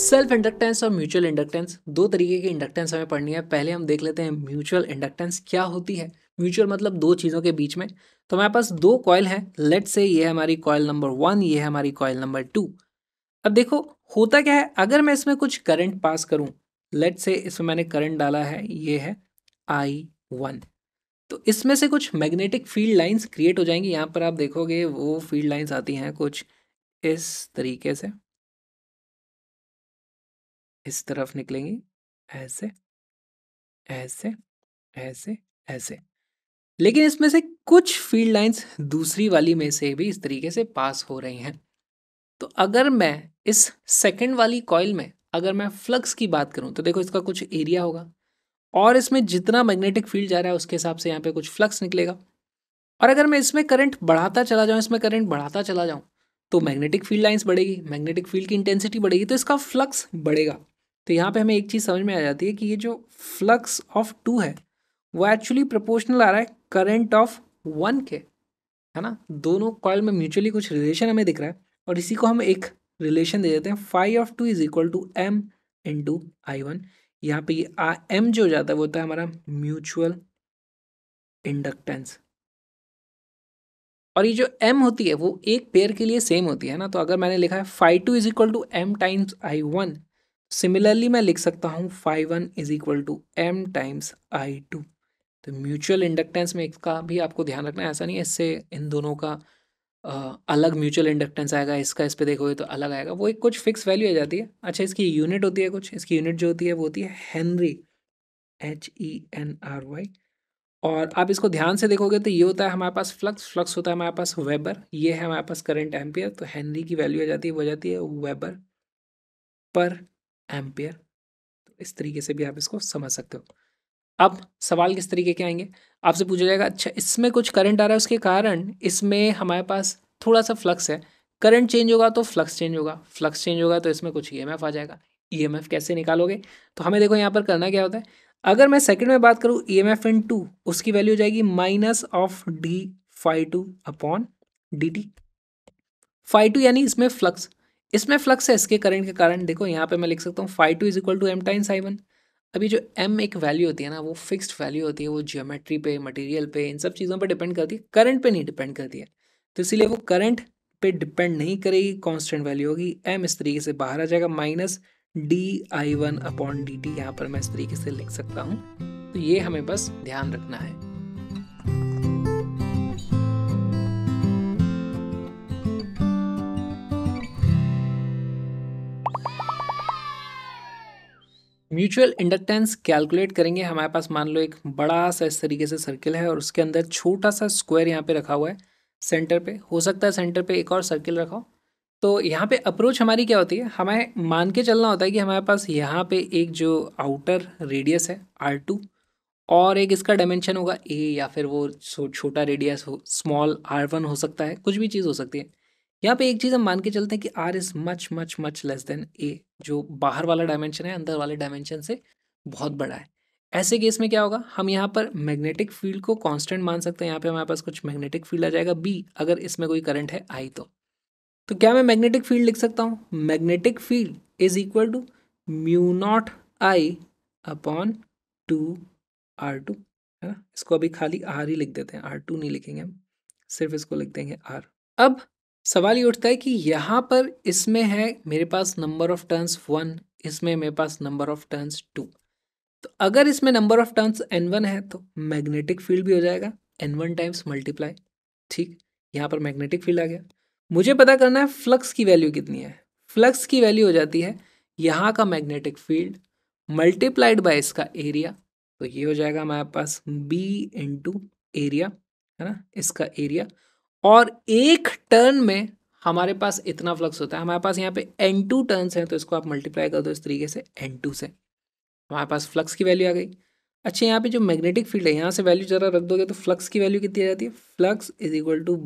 Self inductance और mutual inductance, दो तरीके की इंडक्टेंस हमें पढ़नी है। पहले हम देख लेते हैं म्यूचुअल इंडक्टेंस क्या होती है। म्यूचुअल मतलब दो चीज़ों के बीच में। तो हमारे पास दो कॉइल हैं, लेट्स से ये है हमारी कॉइल नंबर 1, ये है हमारी कॉइल नंबर 2। अब देखो होता क्या है, अगर मैं इसमें कुछ करंट पास करूं, लेट्स से इसमें मैंने करंट डाला है, ये है I1, तो इसमें से कुछ मैग्नेटिक फील्ड लाइंस क्रिएट हो जाएंगी। यहाँ पर आप देखोगे वो फील्ड लाइंस आती हैं कुछ इस तरीके से, इस तरफ निकलेंगी, ऐसे ऐसे ऐसे ऐसे। लेकिन इसमें से कुछ फील्ड लाइंस दूसरी वाली में से भी इस तरीके से पास हो रही हैं। तो अगर मैं इस सेकंड वाली कॉइल में अगर मैं फ्लक्स की बात करूं, तो देखो इसका कुछ एरिया होगा और इसमें जितना मैग्नेटिक फील्ड जा रहा है उसके हिसाब से यहाँ पे कुछ फ्लक्स निकलेगा। और अगर मैं इसमें करंट बढ़ाता चला जाऊं, इसमें करंट बढ़ाता चला जाऊं, तो मैग्नेटिक फील्ड लाइंस बढ़ेगी, मैग्नेटिक फील्ड की इंटेंसिटी बढ़ेगी, तो इसका फ्लक्स बढ़ेगा। तो यहाँ पे हमें एक चीज़ समझ में आ जाती है कि ये जो फ्लक्स ऑफ 2 है वो एक्चुअली प्रोपोर्शनल आ रहा है करंट ऑफ 1 के, है ना। दोनों कॉइल में म्यूचुअली कुछ रिलेशन हमें दिख रहा है और इसी को हम एक रिलेशन दे देते हैं, phi of 2 is equal to M into I1। यहाँ पे ये एम जो हो जाता है वो होता है हमारा म्यूचुअल इंडक्टेंस। और ये जो m होती है वो एक पेयर के लिए सेम होती है ना। तो अगर मैंने लिखा है phi 2 is equal to M times I1, similarly मैं लिख सकता हूँ phi 1 is equal to M times I2। तो म्यूचुअल इंडक्टेंस में इसका भी आपको ध्यान रखना है, ऐसा नहीं है इससे इन दोनों का अलग म्यूचुअल इंडक्टेंस आएगा, इसका इस पे देखोगे तो अलग आएगा, वो एक कुछ फिक्स वैल्यू आ जाती है। अच्छा, इसकी यूनिट होती है कुछ, इसकी यूनिट जो होती है वो होती है हेनरी, HENRY। और आप इसको ध्यान से देखोगे तो ये होता है हमारे पास फ्लक्स, फ्लक्स होता है हमारे पास वेबर, ये है हमारे पास करंट एम्पियर। तो हेनरी की वैल्यू आ जाती है, वो आ जाती है वेबर पर एम्पियर। तो इस तरीके से भी आप इसको समझ सकते हो। अब सवाल किस तरीके के आएंगे, आपसे पूछा जाएगा अच्छा इसमें कुछ करंट आ रहा है उसके कारण इसमें हमारे पास थोड़ा सा फ्लक्स है, करंट चेंज होगा तो फ्लक्स चेंज होगा, फ्लक्स चेंज होगा तो इसमें कुछ ईएमएफ आ जाएगा। ईएमएफ कैसे निकालोगे, तो हमें देखो यहाँ पर करना क्या होता है। अगर मैं सेकंड में बात करूँ ईएमएफ इन टू, उसकी वैल्यू हो जाएगी minus of D phi 2 upon D T. Phi 2 यानी इसमें फ्लक्स, इसमें फ्लक्स है इसके करंट के कारण। देखो यहाँ पे मैं लिख सकता हूँ phi 2 is equal to M times I1। अभी जो m एक वैल्यू होती है ना, वो फिक्स्ड वैल्यू होती है, वो ज्योमेट्री पे, मटेरियल पे, इन सब चीज़ों पे डिपेंड करती है, करंट पे नहीं डिपेंड करती है। तो इसीलिए वो करंट पे डिपेंड नहीं करेगी, कांस्टेंट वैल्यू होगी। m इस तरीके से बाहर आ जाएगा, माइनस DI1 अपॉन dt, यहाँ पर मैं इस तरीके से लिख सकता हूँ। तो ये हमें बस ध्यान रखना है। म्यूचुअल इंडक्टेंस कैलकुलेट करेंगे। हमारे पास मान लो एक बड़ा सा इस तरीके से सर्किल है और उसके अंदर छोटा सा स्क्वायर यहाँ पे रखा हुआ है सेंटर पे, हो सकता है सेंटर पे एक और सर्किल रखा हो। तो यहाँ पे अप्रोच हमारी क्या होती है, हमें मान के चलना होता है कि हमारे पास यहाँ पे एक जो आउटर रेडियस है R2 और एक इसका डायमेंशन होगा A, या फिर वो छोटा रेडियस हो, स्मॉल R1 हो सकता है, कुछ भी चीज़ हो सकती है। यहाँ पे एक चीज़ हम मान के चलते हैं कि R is much much much less than A, जो बाहर वाला डायमेंशन है अंदर वाले डायमेंशन से बहुत बड़ा है। ऐसे केस में क्या होगा, हम यहाँ पर मैग्नेटिक फील्ड को कांस्टेंट मान सकते हैं। यहाँ पे हमारे पास कुछ मैग्नेटिक फील्ड आ जाएगा B, अगर इसमें कोई करंट है I तो क्या मैं मैग्नेटिक फील्ड लिख सकता हूँ, magnetic field is equal to mu naught I upon 2R2, है ना। इसको अभी खाली R ही लिख देते हैं, R2 नहीं लिखेंगे हम, सिर्फ इसको लिख देंगे R। अब सवाल ये उठता है कि यहाँ पर इसमें है मेरे पास नंबर ऑफ टर्न्स 1, इसमें मेरे पास नंबर ऑफ टर्न्स 2। तो अगर इसमें नंबर ऑफ टर्न्स N1 है तो मैग्नेटिक फील्ड भी हो जाएगा N1 टाइम्स मल्टीप्लाई। ठीक, यहाँ पर मैग्नेटिक फील्ड आ गया। मुझे पता करना है फ्लक्स की वैल्यू कितनी है। फ्लक्स की वैल्यू हो जाती है यहाँ का मैग्नेटिक फील्ड मल्टीप्लाइड बाय इसका एरिया। तो ये हो जाएगा हमारे पास B इंटू एरिया, है ना, इसका एरिया। और एक टर्न में हमारे पास इतना फ्लक्स होता है। हमारे पास यहाँ पे N2 टर्न्स हैं, तो इसको आप मल्टीप्लाई कर दो इस तरीके से N2 से, हमारे पास फ्लक्स की वैल्यू आ गई। अच्छा, यहाँ पे जो मैग्नेटिक फील्ड है यहाँ से वैल्यू ज़रा रख दोगे तो फ्लक्स की वैल्यू कितनी आ जाती है, flux is equal to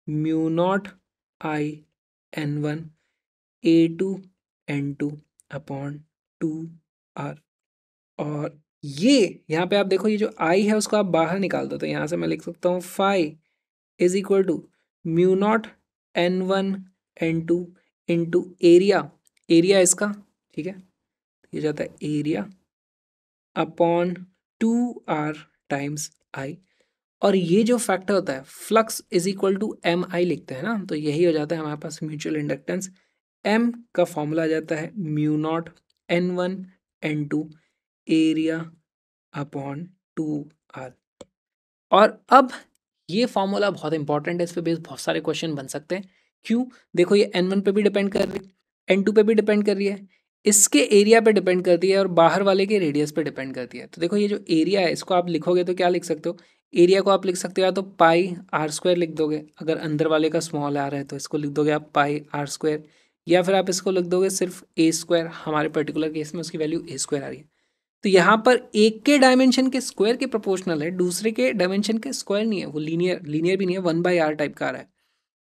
mu naught I N1 A2 N2 upon 2R। और ये यहाँ पे आप देखो, ये जो I है उसको आप बाहर निकाल दो, तो यहाँ से मैं लिख सकता हूँ phi is equal to mu naught N1 N2 into area. Area इसका, ठीक है, ये जाता है area upon 2r times I, और ये जो फैक्टर होता है flux is equal to M I लिखते हैं ना, तो यही हो जाता है हमारे पास म्यूचुअल इंडक्टेंस। एम का फॉर्मूला आ जाता है mu naught N1 N2 area upon 2r। और अब ये फॉर्मूला बहुत इंपॉर्टेंट है, इस पे बेस बहुत सारे क्वेश्चन बन सकते हैं। क्यों? देखो ये N1 पे भी डिपेंड कर रही है, N2 पे भी डिपेंड कर रही है, इसके एरिया पे डिपेंड करती है और बाहर वाले के रेडियस पे डिपेंड करती है। तो देखो ये जो एरिया है इसको आप लिखोगे तो क्या लिख सकते हो, एरिया को आप लिख सकते हो या तो पाई आर स्क्वायर लिख दोगे, अगर अंदर वाले का स्मॉल आर है तो इसको लिख दोगे आप पाई आर स्क्वायर, या फिर आप इसको लिख दोगे सिर्फ ए स्क्वायर, हमारे पर्टिकुलर केस में उसकी वैल्यू ए स्क्वायर आ रही है। तो यहाँ पर एक के डायमेंशन के स्क्वायर के प्रोपोर्शनल है, दूसरे के डायमेंशन के स्क्वायर नहीं है, वो लीनियर भी नहीं है, 1/r टाइप का आ रहा है,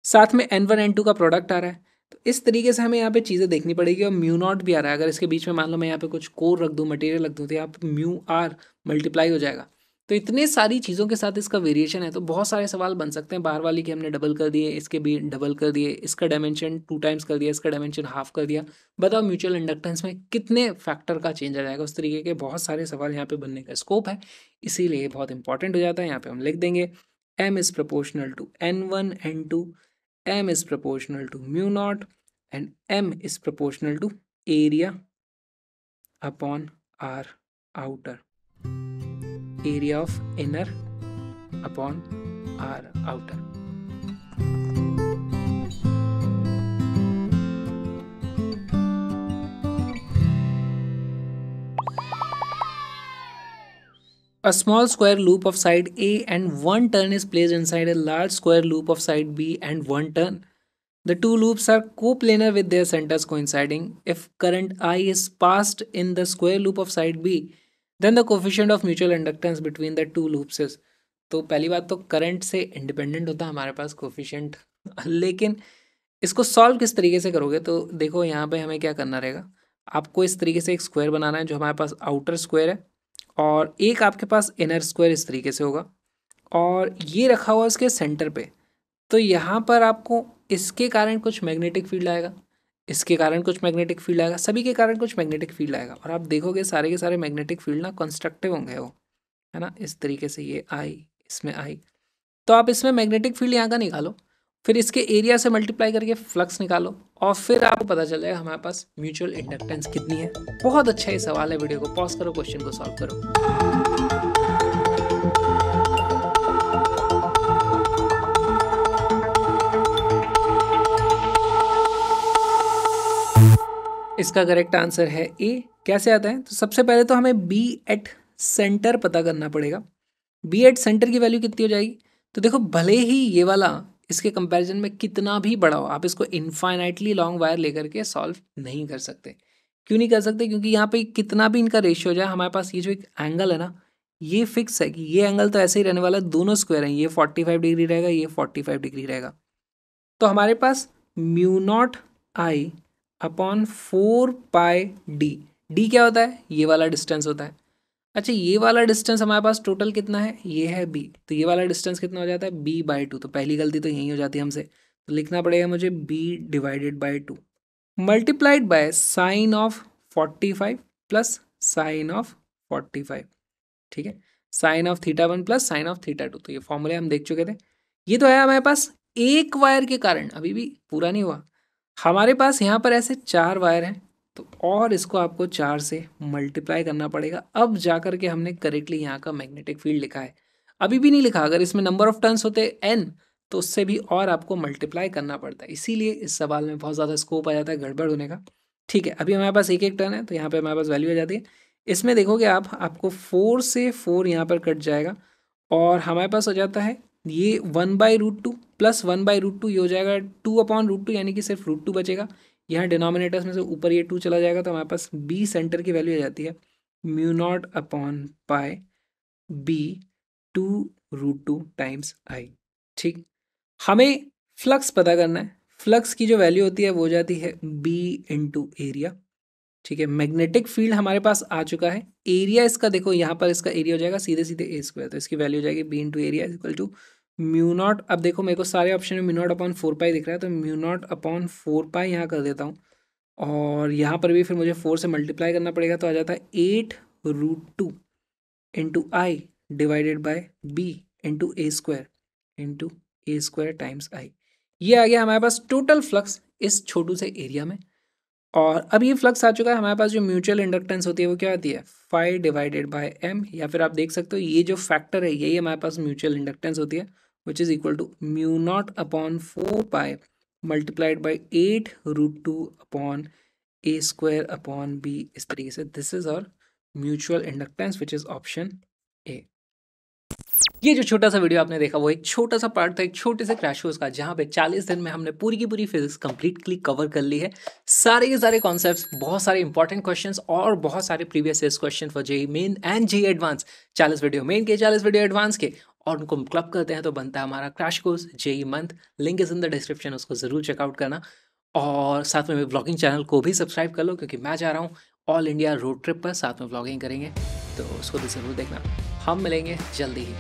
साथ में N1 N2 का प्रोडक्ट आ रहा है। तो इस तरीके से हमें यहाँ पे चीज़ें देखनी पड़ेगी, और म्यू नॉट भी आ रहा है, अगर इसके बीच में मान लो मैं यहाँ पे कुछ कोर रख दूँ, मटेरियल रख दूँ, तो यहाँ पे म्यू आर मल्टीप्लाई हो जाएगा। तो इतने सारी चीज़ों के साथ इसका वेरिएशन है, तो बहुत सारे सवाल बन सकते हैं। बाहर वाली की हमने डबल कर दिए, इसके भी डबल कर दिए, इसका डायमेंशन 2 टाइम्स कर दिया, इसका डायमेंशन हाफ कर दिया, बताओ म्यूचुअल इंडक्टेंस में कितने फैक्टर का चेंज आ जाएगा। उस तरीके के बहुत सारे सवाल यहाँ पे बनने का स्कोप है, इसीलिए बहुत इंपॉर्टेंट हो जाता है। यहाँ पे हम लिख देंगे M is proportional to N1 N2, M is proportional to mu naught, and M is proportional to area upon R outer, area of inner upon R outer. A small square loop of side A and one turn is placed inside a large square loop of side B and one turn. The two loops are coplanar with their centers coinciding. If current I is passed in the square loop of side B, then the coefficient of mutual inductance between the two loops is. तो पहली बात तो current से independent होता है हमारे पास coefficient, लेकिन इसको सॉल्व किस तरीके से करोगे, तो देखो यहाँ पे हमें क्या करना रहेगा, आपको इस तरीके से एक स्क्वायर बनाना है जो हमारे पास आउटर स्क्वायर है, और एक आपके पास इनर स्क्वायर इस तरीके से होगा, और ये रखा हुआ इसके सेंटर पे। तो यहाँ पर आपको इसके कारण कुछ मैग्नेटिक फील्ड आएगा, इसके कारण कुछ मैग्नेटिक फील्ड आएगा, सभी के कारण कुछ मैग्नेटिक फील्ड आएगा, और आप देखोगे सारे के सारे मैग्नेटिक फील्ड ना कंस्ट्रक्टिव होंगे वो, है ना, इस तरीके से ये आई, इसमें आई। तो आप इसमें मैग्नेटिक फील्ड यहाँ का निकालो, फिर इसके एरिया से मल्टीप्लाई करके फ्लक्स निकालो, और फिर आपको पता चल जाएगा हमारे पास म्यूचुअल इंडक्टेंस कितनी है। बहुत अच्छा ये सवाल है, वीडियो को पॉज करो, क्वेश्चन को सॉल्व करो। इसका करेक्ट आंसर है ए। कैसे आता है, तो सबसे पहले तो हमें बी एट सेंटर पता करना पड़ेगा। बी एट सेंटर की वैल्यू कितनी हो जाएगी, तो देखो भले ही ये वाला इसके कंपैरिजन में कितना भी बड़ा हो, आप इसको इनफाइनाइटली लॉन्ग वायर लेकर के सॉल्व नहीं कर सकते। क्यों नहीं कर सकते, क्योंकि यहाँ पे कितना भी इनका रेशियो हो जाए, हमारे पास ये जो एक एंगल है ना, ये फिक्स है कि ये एंगल तो ऐसे ही रहने वाला है, दोनों स्क्वायर हैं, ये 45 डिग्री रहेगा, ये 45 डिग्री रहेगा। तो हमारे पास mu not I upon 4πd, D क्या होता है, ये वाला डिस्टेंस होता है। अच्छा ये वाला डिस्टेंस हमारे पास टोटल कितना है, ये है b, तो ये वाला डिस्टेंस कितना हो जाता है b/2। तो पहली गलती तो यही हो जाती है हमसे, तो लिखना पड़ेगा मुझे b/2 multiplied by sine of 45 plus sine of 45, ठीक है, sine of θ1 plus sine of θ2। तो ये फॉर्मूले हम देख चुके थे। ये तो है हमारे पास एक वायर के कारण, अभी भी पूरा नहीं हुआ, हमारे पास यहाँ पर ऐसे 4 वायर हैं, तो और इसको आपको 4 से मल्टीप्लाई करना पड़ेगा। अब जा कर के हमने करेक्टली यहाँ का मैग्नेटिक फील्ड लिखा है, अभी भी नहीं लिखा। अगर इसमें नंबर ऑफ टर्न्स होते n, तो उससे भी और आपको मल्टीप्लाई करना पड़ता है, इसीलिए इस सवाल में बहुत ज़्यादा स्कोप आ जाता है गड़बड़ होने का। ठीक है, अभी हमारे पास एक एक टर्न है, तो यहाँ पे हमारे पास वैल्यू आ जाती है। इसमें देखोगे आप, आपको 4 से 4 यहाँ पर कट जाएगा, और हमारे पास हो जाता है ये 1/√2 प्लस 1/√2, ये हो जाएगा 2/√2, यानी कि सिर्फ √2 बचेगा। यहाँ डिनोमिनेटर्स में से ऊपर ये 2 चला जाएगा, तो हमारे पास बी सेंटर की वैल्यू आ जाती है mu not upon pi B 2√2 times I. ठीक, हमें फ्लक्स पता करना है, फ्लक्स की जो वैल्यू होती है वो हो जाती है बी इंटू एरिया। ठीक है, मैग्नेटिक फील्ड हमारे पास आ चुका है, एरिया इसका देखो यहाँ पर इसका एरिया हो जाएगा सीधे सीधे ए स्क्वायर, तो इसकी वैल्यू हो जाएगी B into area equal to mu naught. अब देखो मेरे को सारे ऑप्शन में म्यू नॉट अपॉन 4π दिख रहा है, तो म्यू नॉट अपॉन 4π यहाँ कर देता हूँ, और यहाँ पर भी फिर मुझे 4 से मल्टीप्लाई करना पड़ेगा, तो आ जाता है 8√2 into i divided by b into a square times i. ये आ गया हमारे पास टोटल फ्लक्स इस छोटू से एरिया में। और अब ये फ्लक्स आ चुका है, हमारे पास जो म्यूचुअल इंडक्टेंस होती है वो क्या आती है, फाई डिवाइडेड बाय एम, या फिर आप देख सकते हो ये जो फैक्टर है यही हमारे पास म्यूचुअल इंडक्टेंस होती है, which is equal to mu not upon 4 pi multiplied by 8√2 upon a square upon b. इस तरीके से दिस इज और mutual inductance which is option a. ये जो छोटा सा वीडियो आपने देखा वो एक छोटा सा पार्ट था एक छोटे से क्रैश कोर्स का, जहाँ पे 40 दिन में हमने पूरी की पूरी फिजिक्स कंप्लीटली कवर कर ली है। सारे के सारे कॉन्सेप्ट्स, बहुत सारे इंपॉर्टेंट क्वेश्चंस और बहुत सारे previous years question for JEE Main and JEE Advance. 40 video Main के, 40 वीडियो एडवांस के, और उनको क्लब करते हैं तो बनता है हमारा crash course JEE month. Link is in the description, उसको जरूर चेकआउट करना। और साथ में व्लॉगिंग चैनल को भी सब्सक्राइब कर लो, क्योंकि मैं जा रहा हूँ ऑल इंडिया रोड ट्रिप पर, साथ में व्लॉगिंग करेंगे, तो उसको भी ज़रूर देखना। हम मिलेंगे जल्दी ही।